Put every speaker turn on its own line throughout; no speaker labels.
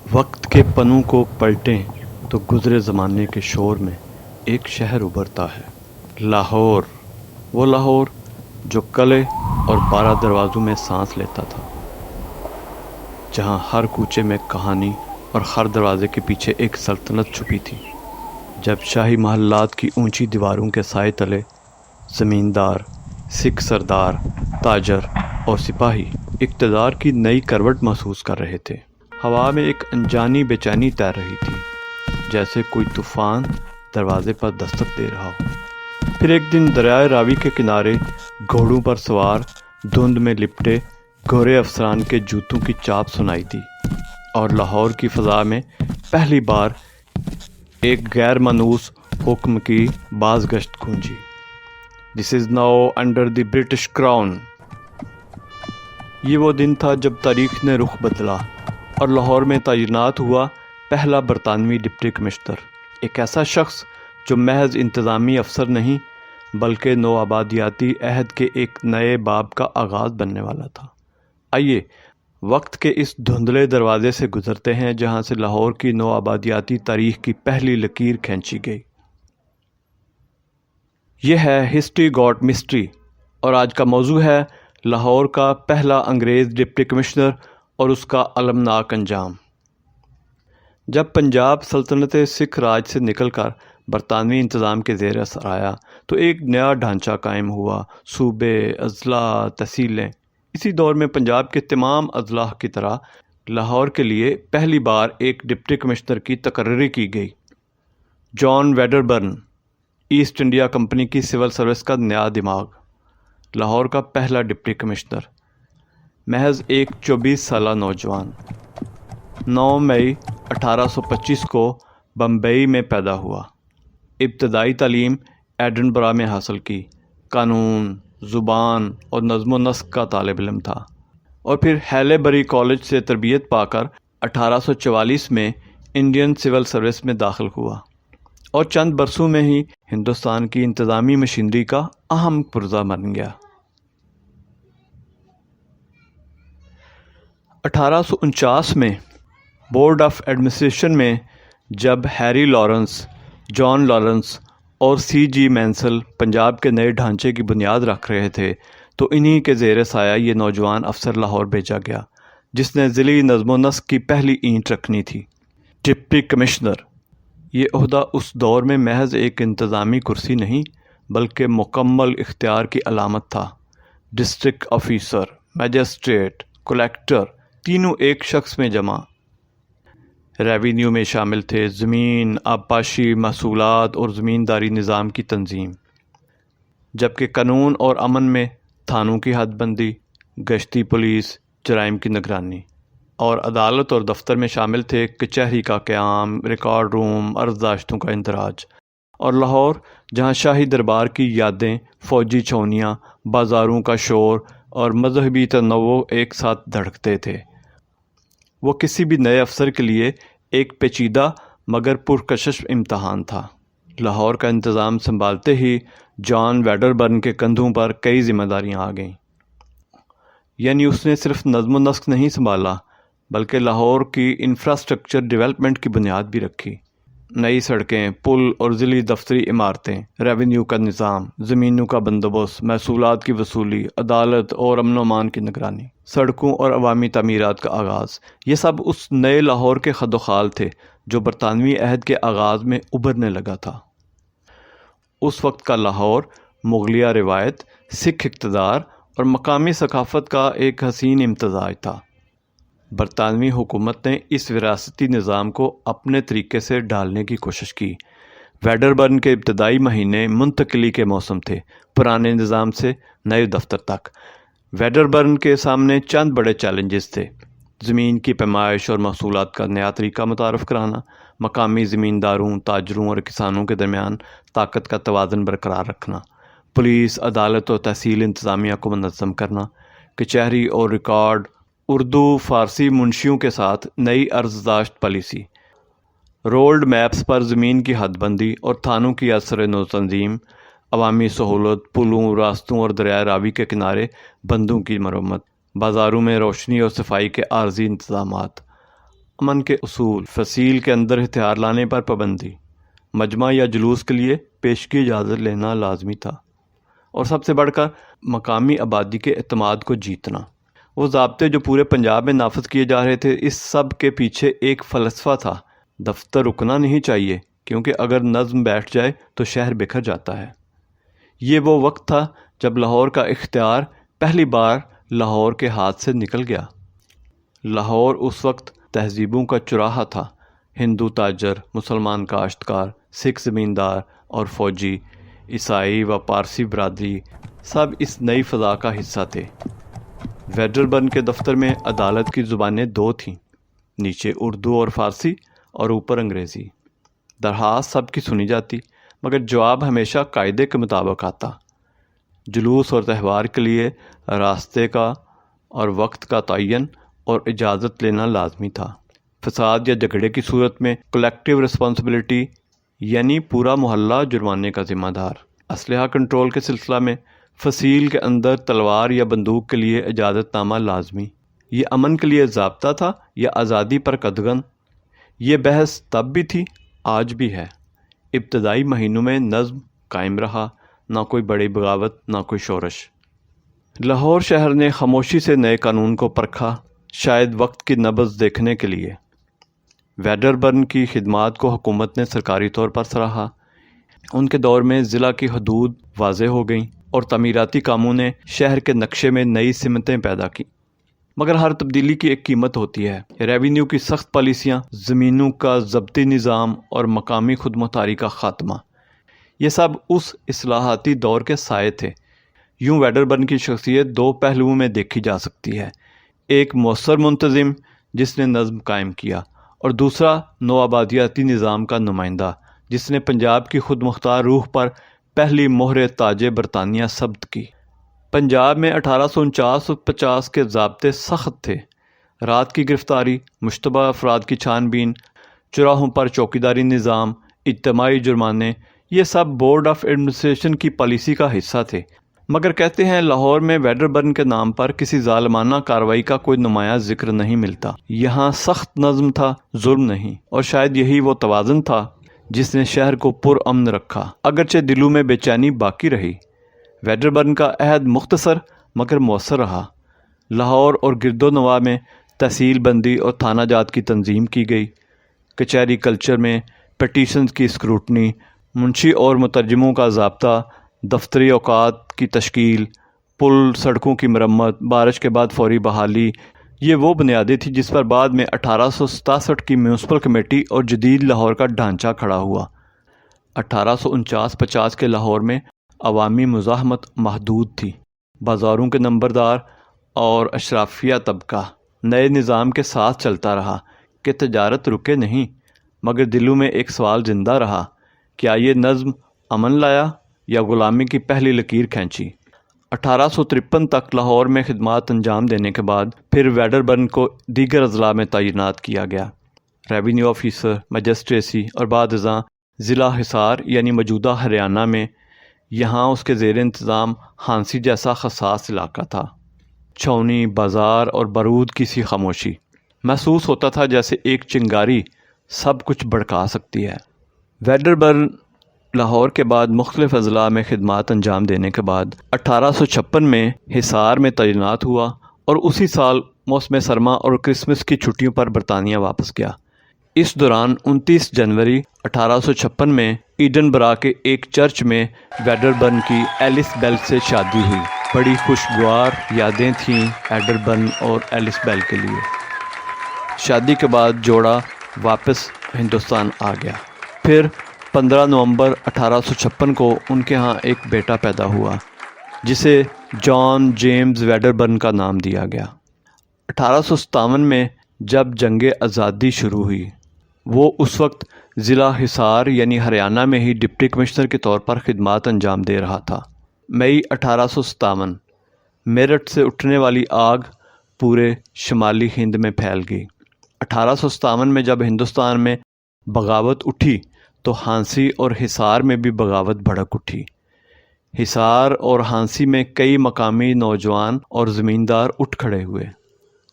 وقت کے پنوں کو پلٹیں تو گزرے زمانے کے شور میں ایک شہر ابھرتا ہے، لاہور۔ وہ لاہور جو قلعے اور 12 دروازوں میں سانس لیتا تھا، جہاں ہر کوچے میں کہانی اور ہر دروازے کے پیچھے ایک سلطنت چھپی تھی۔ جب شاہی محلات کی اونچی دیواروں کے سائے تلے زمیندار، سکھ سردار، تاجر اور سپاہی اقتدار کی نئی کروٹ محسوس کر رہے تھے، ہوا میں ایک انجانی بے چینی تیر رہی تھی، جیسے کوئی طوفان دروازے پر دستک دے رہا ہو۔ پھر ایک دن دریائے راوی کے کنارے گھوڑوں پر سوار دھند میں لپٹے گورے افسران کے جوتوں کی چاپ سنائی دی، اور لاہور کی فضا میں پہلی بار ایک غیر مانوس حکم کی باز گشت گونجی۔ "This is now under the British Crown." یہ وہ دن تھا جب تاریخ نے رخ بدلا اور لاہور میں تعینات ہوا پہلا برطانوی ڈپٹی کمشنر، ایک ایسا شخص جو محض انتظامی افسر نہیں بلکہ نوآبادیاتی عہد کے ایک نئے باب کا آغاز بننے والا تھا۔ آئیے وقت کے اس دھندلے دروازے سے گزرتے ہیں جہاں سے لاہور کی نوآبادیاتی تاریخ کی پہلی لکیر کھینچی گئی۔ یہ ہے ہسٹری گاٹ مسٹری، اور آج کا موضوع ہے لاہور کا پہلا انگریز ڈپٹی کمشنر اور اس کا المناک انجام۔ جب پنجاب سلطنت سکھ راج سے نکل کر برطانوی انتظام کے زیر اثر آیا تو ایک نیا ڈھانچہ قائم ہوا، صوبے، اضلاع، تحصیلیں۔ اسی دور میں پنجاب کے تمام اضلاع کی طرح لاہور کے لیے پہلی بار ایک ڈپٹی کمشنر کی تقرری کی گئی۔ جان ویڈربرن، ایسٹ انڈیا کمپنی کی سول سروس کا نیا دماغ، لاہور کا پہلا ڈپٹی کمشنر، محض ایک 24 سالہ نوجوان، 9 مئی 1825 کو بمبئی میں پیدا ہوا۔ ابتدائی تعلیم ایڈنبرا میں حاصل کی، قانون، زبان اور نظم و نسق کا طالب علم تھا، اور پھر ہیلے بری کالج سے تربیت پا کر 1844 میں انڈین سول سروس میں داخل ہوا، اور چند برسوں میں ہی ہندوستان کی انتظامی مشینری کا اہم پرزہ بن گیا۔ 1849 میں بورڈ آف ایڈمنسٹریشن میں جب ہیری لارنس، جان لارنس اور سی جی مینسل پنجاب کے نئے ڈھانچے کی بنیاد رکھ رہے تھے تو انہی کے زیر سایہ یہ نوجوان افسر لاہور بھیجا گیا جس نے ضلعی نظم و نسق کی پہلی اینٹ رکھنی تھی۔ ڈپٹی کمشنر، یہ عہدہ اس دور میں محض ایک انتظامی کرسی نہیں بلکہ مکمل اختیار کی علامت تھا۔ ڈسٹرکٹ آفیسر، مجسٹریٹ، کلیکٹر، تینوں ایک شخص میں جمع۔ ریونیو میں شامل تھے زمین، آبپاشی، محصولات اور زمینداری نظام کی تنظیم، جبکہ قانون اور امن میں تھانوں کی حد بندی، گشتی پولیس، جرائم کی نگرانی، اور عدالت اور دفتر میں شامل تھے کچہری کا قیام، ریکارڈ روم، عرضداشتوں کا اندراج، اور لاہور جہاں شاہی دربار کی یادیں، فوجی چھاؤنیاں، بازاروں کا شور اور مذہبی تنوع ایک ساتھ دھڑکتے تھے، وہ کسی بھی نئے افسر کے لیے ایک پیچیدہ مگر پرکشش امتحان تھا۔ لاہور کا انتظام سنبھالتے ہی جان ویڈربرن کے کندھوں پر کئی ذمہ داریاں آ گئیں، یعنی اس نے صرف نظم و نسق نہیں سنبھالا بلکہ لاہور کی انفراسٹرکچر ڈیولپمنٹ کی بنیاد بھی رکھی۔ نئی سڑکیں، پل اور ضلعی دفتری عمارتیں، ریونیو کا نظام، زمینوں کا بندوبست، محصولات کی وصولی، عدالت اور امن و امان کی نگرانی، سڑکوں اور عوامی تعمیرات کا آغاز، یہ سب اس نئے لاہور کے خد و خال تھے جو برطانوی عہد کے آغاز میں ابھرنے لگا تھا۔ اس وقت کا لاہور مغلیہ روایت، سکھ اقتدار اور مقامی ثقافت کا ایک حسین امتزاج تھا۔ برطانوی حکومت نے اس وراثتی نظام کو اپنے طریقے سے ڈھالنے کی کوشش کی۔ ویڈربرن کے ابتدائی مہینے منتقلی کے موسم تھے، پرانے نظام سے نئے دفتر تک۔ ویڈربرن کے سامنے چند بڑے چیلنجز تھے: زمین کی پیمائش اور محصولات کا نیا طریقہ متعارف کرانا، مقامی زمینداروں، تاجروں اور کسانوں کے درمیان طاقت کا توازن برقرار رکھنا، پولیس، عدالت اور تحصیل انتظامیہ کو منظم کرنا، کچہری اور ریکارڈ، اردو فارسی منشیوں کے ساتھ نئی عرضداشت پالیسی، رولڈ میپس پر زمین کی حد بندی اور تھانوں کی اثر نو تنظیم، عوامی سہولت، پلوں، راستوں اور دریائے راوی کے کنارے بندوں کی مرمت، بازاروں میں روشنی اور صفائی کے عارضی انتظامات، امن کے اصول، فصیل کے اندر ہتھیار لانے پر پابندی، مجمع یا جلوس کے لیے پیشگی اجازت لینا لازمی تھا، اور سب سے بڑھ کر مقامی آبادی کے اعتماد کو جیتنا۔ وہ ضابطے جو پورے پنجاب میں نافذ کیے جا رہے تھے، اس سب کے پیچھے ایک فلسفہ تھا: دفتر رکنا نہیں چاہیے، کیونکہ اگر نظم بیٹھ جائے تو شہر بکھر جاتا ہے۔ یہ وہ وقت تھا جب لاہور کا اختیار پہلی بار لاہور کے ہاتھ سے نکل گیا۔ لاہور اس وقت تہذیبوں کا چراہا تھا۔ ہندو تاجر، مسلمان کاشتکار، سکھ زمیندار اور فوجی، عیسائی و پارسی برادری سب اس نئی فضا کا حصہ تھے۔ ویڈربرن کے دفتر میں عدالت کی زبانیں دو تھیں، نیچے اردو اور فارسی اور اوپر انگریزی۔ درخواست سب کی سنی جاتی، مگر جواب ہمیشہ قاعدے کے مطابق آتا۔ جلوس اور تہوار کے لیے راستے کا اور وقت کا تعین اور اجازت لینا لازمی تھا۔ فساد یا جھگڑے کی صورت میں کلیکٹیو رسپانسبلٹی، یعنی پورا محلہ جرمانے کا ذمہ دار۔ اسلحہ کنٹرول کے سلسلہ میں فصیل کے اندر تلوار یا بندوق کے لیے اجازت نامہ لازمی۔ یہ امن کے لیے ضابطہ تھا یا آزادی پر قدغن؟ یہ بحث تب بھی تھی، آج بھی ہے۔ ابتدائی مہینوں میں نظم قائم رہا، نہ کوئی بڑی بغاوت، نہ کوئی شورش۔ لاہور شہر نے خاموشی سے نئے قانون کو پرکھا، شاید وقت کی نبض دیکھنے کے لیے۔ ویڈربرن کی خدمات کو حکومت نے سرکاری طور پر سراہا۔ ان کے دور میں ضلع کی حدود واضح ہو گئیں اور تعمیراتی کاموں نے شہر کے نقشے میں نئی سمتیں پیدا کیں۔ مگر ہر تبدیلی کی ایک قیمت ہوتی ہے۔ ریونیو کی سخت پالیسیاں، زمینوں کا ضبطی نظام اور مقامی خود مختاری کا خاتمہ، یہ سب اس اصلاحاتی دور کے سائے تھے۔ یوں ویڈربرن کی شخصیت دو پہلوؤں میں دیکھی جا سکتی ہے: ایک مؤثر منتظم جس نے نظم قائم کیا، اور دوسرا نوآبادیاتی نظام کا نمائندہ جس نے پنجاب کی خود مختار روح پر پہلی مہر تاج برطانیہ ثبت کی۔ پنجاب میں 1849 اور 50 کے ضابطے سخت تھے۔ رات کی گرفتاری، مشتبہ افراد کی چھان بین، چوراہوں پر چوکیداری نظام، اجتماعی جرمانے، یہ سب بورڈ آف ایڈمنسٹریشن کی پالیسی کا حصہ تھے۔ مگر کہتے ہیں لاہور میں ویڈربرن کے نام پر کسی ظالمانہ کارروائی کا کوئی نمایاں ذکر نہیں ملتا۔ یہاں سخت نظم تھا، ظلم نہیں، اور شاید یہی وہ توازن تھا جس نے شہر کو پرامن رکھا، اگرچہ دلوں میں بے چینی باقی رہی۔ ویڈربرن کا عہد مختصر مگر مؤثر رہا۔ لاہور اور گرد و نواح میں تحصیل بندی اور تھانہ جات کی تنظیم کی گئی۔ کچہری کلچر میں پٹیشنز کی اسکروٹنی، منشی اور مترجموں کا ضابطہ، دفتری اوقات کی تشکیل، پل سڑکوں کی مرمت، بارش کے بعد فوری بحالی، یہ وہ بنیادیں تھیں جس پر بعد میں 1867 کی میونسپل کمیٹی اور جدید لاہور کا ڈھانچہ کھڑا ہوا۔ 1849-50 کے لاہور میں عوامی مزاحمت محدود تھی۔ بازاروں کے نمبردار اور اشرافیہ طبقہ نئے نظام کے ساتھ چلتا رہا کہ تجارت رکے نہیں، مگر دلوں میں ایک سوال زندہ رہا: کیا یہ نظم امن لایا یا غلامی کی پہلی لکیر کھینچی؟ 1853 تک لاہور میں خدمات انجام دینے کے بعد پھر ویڈربرن کو دیگر اضلاع میں تعینات کیا گیا۔ ریونیو آفیسر، مجسٹریسی اور بعد ازاں ضلع حصار یعنی موجودہ ہریانہ میں۔ یہاں اس کے زیر انتظام ہانسی جیسا حساس علاقہ تھا۔ چھاؤنی، بازار اور بارود کی سی خاموشی، محسوس ہوتا تھا جیسے ایک چنگاری سب کچھ بھڑکا سکتی ہے۔ ویڈربرن لاہور کے بعد مختلف اضلاع میں خدمات انجام دینے کے بعد 1856 میں حصار میں تعینات ہوا اور اسی سال موسم سرما اور کرسمس کی چھٹیوں پر برطانیہ واپس گیا۔ اس دوران 29 جنوری 1856 میں ایڈنبرا کے ایک چرچ میں ویڈربرن کی ایلس بیل سے شادی ہوئی۔ بڑی خوشگوار یادیں تھیں ویڈربرن اور ایلس بیل کے لیے۔ شادی کے بعد جوڑا واپس ہندوستان آ گیا۔ پھر 15 نومبر 1856 کو ان کے ہاں ایک بیٹا پیدا ہوا جسے جان جیمز ویڈربرن کا نام دیا گیا۔ 1857 میں جب جنگ آزادی شروع ہوئی، وہ اس وقت ضلع حصار یعنی ہریانہ میں ہی ڈپٹی کمشنر کے طور پر خدمات انجام دے رہا تھا۔ مئی 1857 میرٹھ سے اٹھنے والی آگ پورے شمالی ہند میں پھیل گئی۔ 1857 میں جب ہندوستان میں بغاوت اٹھی تو ہانسی اور حصار میں بھی بغاوت بھڑک اٹھی۔ حصار اور ہانسی میں کئی مقامی نوجوان اور زمیندار اٹھ کھڑے ہوئے۔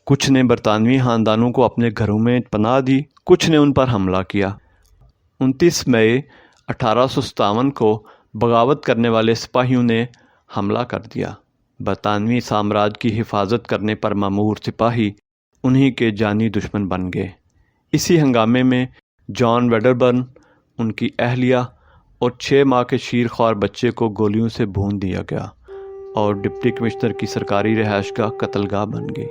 کچھ نے برطانوی خاندانوں کو اپنے گھروں میں پناہ دی، کچھ نے ان پر حملہ کیا۔ 29 مئی 1857 کو بغاوت کرنے والے سپاہیوں نے حملہ کر دیا۔ برطانوی سامراج کی حفاظت کرنے پر مامور سپاہی انہی کے جانی دشمن بن گئے۔ اسی ہنگامے میں جان ویڈربرن، ان کی اہلیہ اور 6 ماہ کے شیر خوار بچے کو گولیوں سے بھون دیا گیا اور ڈپٹی کمشنر کی سرکاری رہائش گاہ قتل گاہ بن گئی۔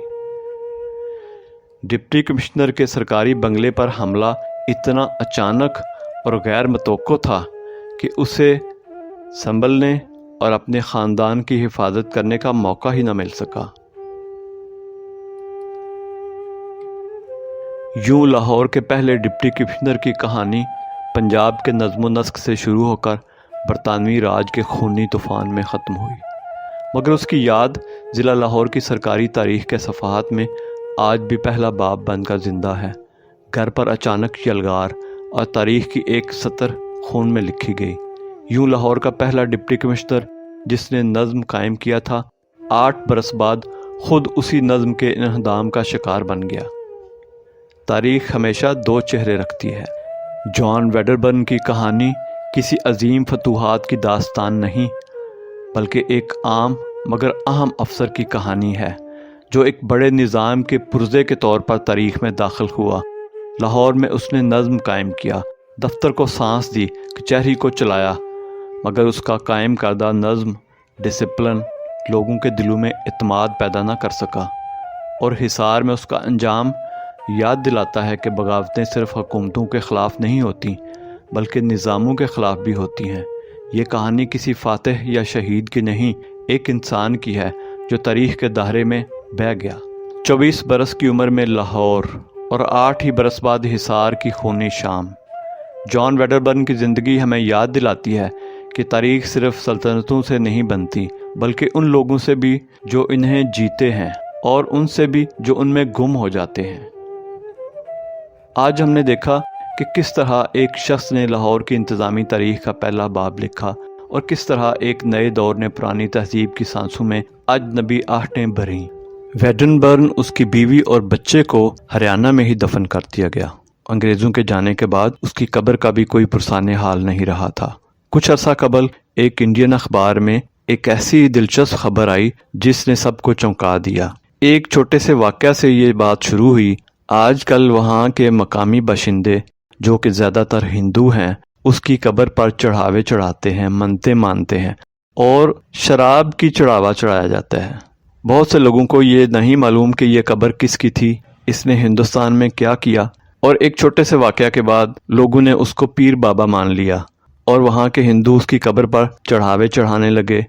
ڈپٹی کمشنر کے سرکاری بنگلے پر حملہ اتنا اچانک اور غیر متوقع تھا کہ اسے سنبھلنے اور اپنے خاندان کی حفاظت کرنے کا موقع ہی نہ مل سکا۔ یوں لاہور کے پہلے ڈپٹی کمشنر کی کہانی پنجاب کے نظم و نسق سے شروع ہو کر برطانوی راج کے خونی طوفان میں ختم ہوئی، مگر اس کی یاد ضلع لاہور کی سرکاری تاریخ کے صفحات میں آج بھی پہلا باب بن کر زندہ ہے۔ گھر پر اچانک یلغار اور تاریخ کی ایک سطر خون میں لکھی گئی۔ یوں لاہور کا پہلا ڈپٹی کمشنر جس نے نظم قائم کیا تھا، 8 برس بعد خود اسی نظم کے انہدام کا شکار بن گیا۔ تاریخ ہمیشہ 2 چہرے رکھتی ہے۔ جان ویڈربرن کی کہانی کسی عظیم فتوحات کی داستان نہیں، بلکہ ایک عام مگر اہم افسر کی کہانی ہے جو ایک بڑے نظام کے پرزے کے طور پر تاریخ میں داخل ہوا۔ لاہور میں اس نے نظم قائم کیا، دفتر کو سانس دی، کچہری کو چلایا، مگر اس کا قائم کردہ نظم، ڈسپلن لوگوں کے دلوں میں اعتماد پیدا نہ کر سکا، اور حصار میں اس کا انجام یاد دلاتا ہے کہ بغاوتیں صرف حکومتوں کے خلاف نہیں ہوتی بلکہ نظاموں کے خلاف بھی ہوتی ہیں۔ یہ کہانی کسی فاتح یا شہید کی نہیں، ایک انسان کی ہے جو تاریخ کے دہرے میں بہہ گیا۔ 24 برس کی عمر میں لاہور اور 8 ہی برس بعد حصار کی خونی شام۔ جان ویڈربرن کی زندگی ہمیں یاد دلاتی ہے کہ تاریخ صرف سلطنتوں سے نہیں بنتی بلکہ ان لوگوں سے بھی جو انہیں جیتے ہیں اور ان سے بھی جو ان میں گم ہو جاتے ہیں۔ آج ہم نے دیکھا کہ کس طرح ایک شخص نے لاہور کی انتظامی تاریخ کا پہلا باب لکھا اور کس طرح ایک نئے دور نے پرانی تہذیب کی سانسوں میں اجنبی آہٹیں بھریں۔ ویڈربرن اس کی بیوی اور بچے کو ہریانہ میں ہی دفن کر دیا گیا۔ انگریزوں کے جانے کے بعد اس کی قبر کا بھی کوئی پرسان حال نہیں رہا تھا۔ کچھ عرصہ قبل ایک انڈین اخبار میں ایک ایسی دلچسپ خبر آئی جس نے سب کو چونکا دیا۔ ایک چھوٹے سے واقعہ سے یہ بات شروع ہوئی۔ آج کل وہاں کے مقامی باشندے جو کہ زیادہ تر ہندو ہیں اس کی قبر پر چڑھاوے چڑھاتے ہیں، منتیں مانتے ہیں اور شراب کی چڑھاوا چڑھایا جاتا ہے۔ بہت سے لوگوں کو یہ نہیں معلوم کہ یہ قبر کس کی تھی، اس نے ہندوستان میں کیا کیا، اور ایک چھوٹے سے واقعہ کے بعد لوگوں نے اس کو پیر بابا مان لیا اور وہاں کے ہندو اس کی قبر پر چڑھاوے چڑھانے لگے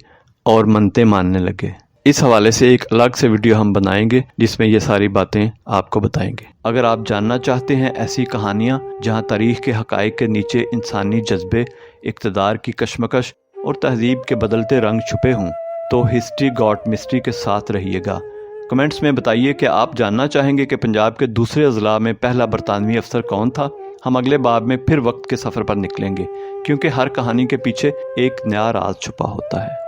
اور منتیں ماننے لگے۔ اس حوالے سے ایک الگ سے ویڈیو ہم بنائیں گے جس میں یہ ساری باتیں آپ کو بتائیں گے۔ اگر آپ جاننا چاہتے ہیں ایسی کہانیاں جہاں تاریخ کے حقائق کے نیچے انسانی جذبے، اقتدار کی کشمکش اور تہذیب کے بدلتے رنگ چھپے ہوں، تو ہسٹری گاٹ مسٹری کے ساتھ رہیے گا۔ کمنٹس میں بتائیے کہ آپ جاننا چاہیں گے کہ پنجاب کے دوسرے اضلاع میں پہلا برطانوی افسر کون تھا۔ ہم اگلے باب میں پھر وقت کے سفر پر نکلیں گے، کیونکہ ہر کہانی کے پیچھے ایک نیا راز چھپا ہوتا ہے۔